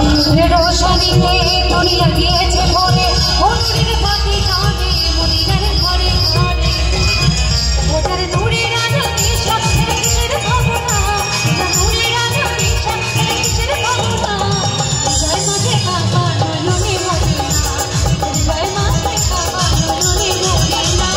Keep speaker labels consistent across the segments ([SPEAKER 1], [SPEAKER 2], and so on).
[SPEAKER 1] रोशनीते दुनिया दिएছে ভরে মন্দিরের পাখি কাঁদে মদিনার ঘরে ঘরে ওটার দূরে রাজা কিসব কিসের ভাবনা দূরে রাজা কিসব কিসের ভাবনা জয় মাঝে বাবা নয়নে মদিনা জয় মাঝে বাবা নয়নে মদিনা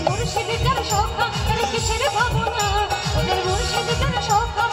[SPEAKER 1] मुर्शिद जन शोखा किसर भावना मुर्शिद जन शोखा